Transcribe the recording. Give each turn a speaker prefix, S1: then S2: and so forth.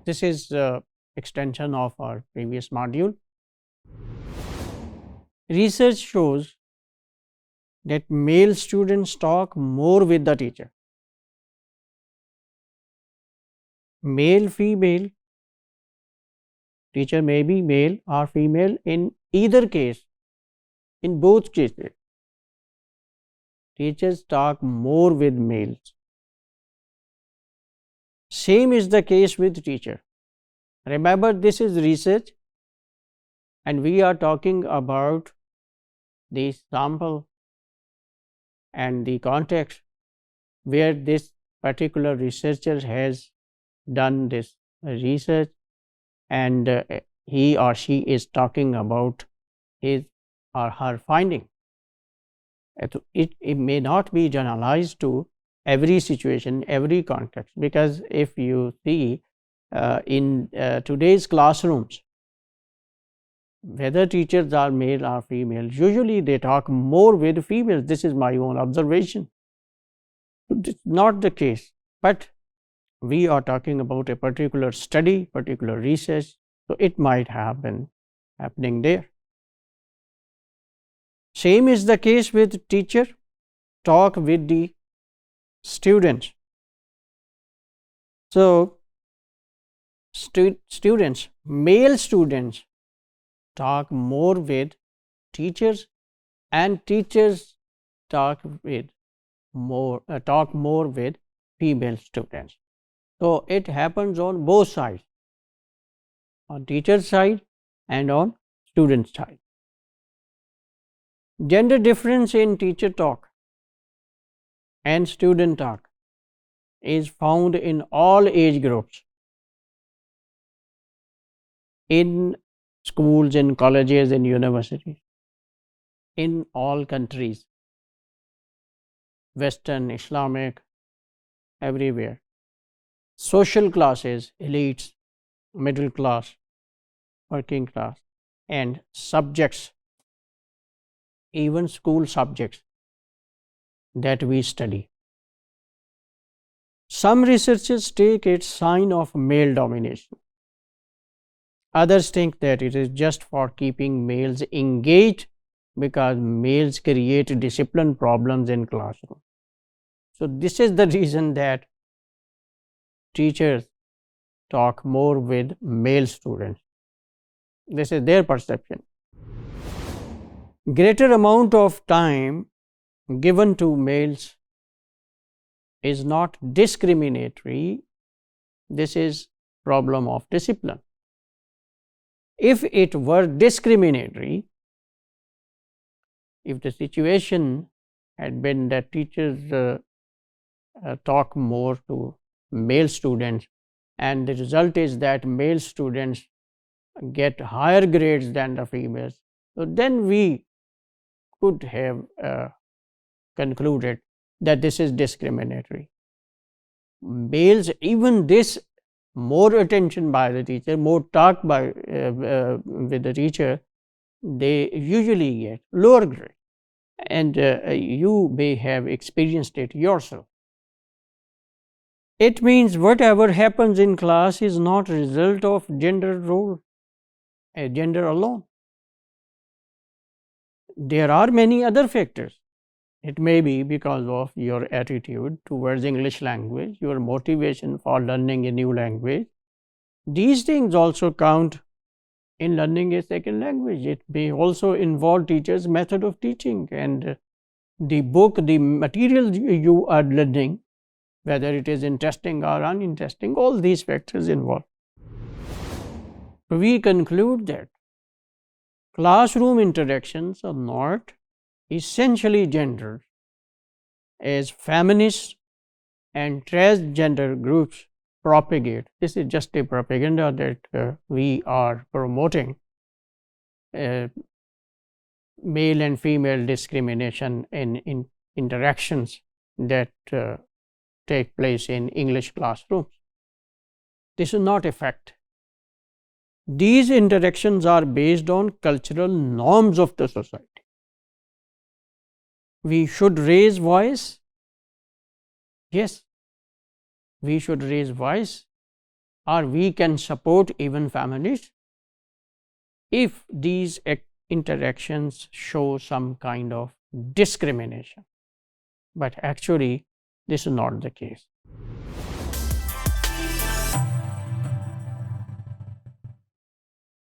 S1: This is extension of our previous module. Research shows that male students talk more with the teacher. Male, female, teacher may be male or female. In either case, in both cases, teachers talk more with males. Same is the case with teacher. Remember, this is research and we are talking about the sample and the context where this particular researcher has done this research, and he or she is talking about his or her finding. It may not be generalized to every situation, every context, because if you see in today's classrooms, whether teachers are male or female, usually they talk more with females. This is my own observation. It's not the case, but we are talking about a particular study, particular research, so it might have been happening there. Same is the case with teacher, talk with the students. So, students, male students talk more with teachers, and teachers talk more with female students. So, it happens on both sides, on teacher side and on student side. Gender difference in teacher talk and student talk is found in all age groups, in schools, in colleges, in universities, in all countries, Western, Islamic, everywhere. Social classes, elites, middle class, working class, and subjects, even school subjects that we study. Some researchers take it sign of male domination. Others think that it is just for keeping males engaged, because males create discipline problems in classroom. So this is the reason that teachers talk more with male students. This is their perception. Greater amount of time given to males is not discriminatory. This is problem of discipline. If it were discriminatory, if the situation had been that teachers talk more to male students and the result is that male students get higher grades than the females, so then we could have concluded that this is discriminatory. Males, even this, more attention by the teacher, more talk by with the teacher, they usually get lower grade, and you may have experienced it yourself. It means whatever happens in class is not a result of gender role, gender alone. There are many other factors. It may be because of your attitude towards English language, your motivation for learning a new language. These things also count in learning a second language. It may also involve teacher's method of teaching and the book, the material you are learning, whether it is interesting or uninteresting, all these factors involved. We conclude that classroom interactions are not essentially gendered, as feminists and transgender groups propagate. This is just a propaganda that we are promoting, male and female discrimination in interactions that take place in English classrooms. This is not a fact. These interactions are based on cultural norms of the society. We should raise voice. Yes, we should raise voice or we can support even families if these interactions show some kind of discrimination. But actually, this is not the case.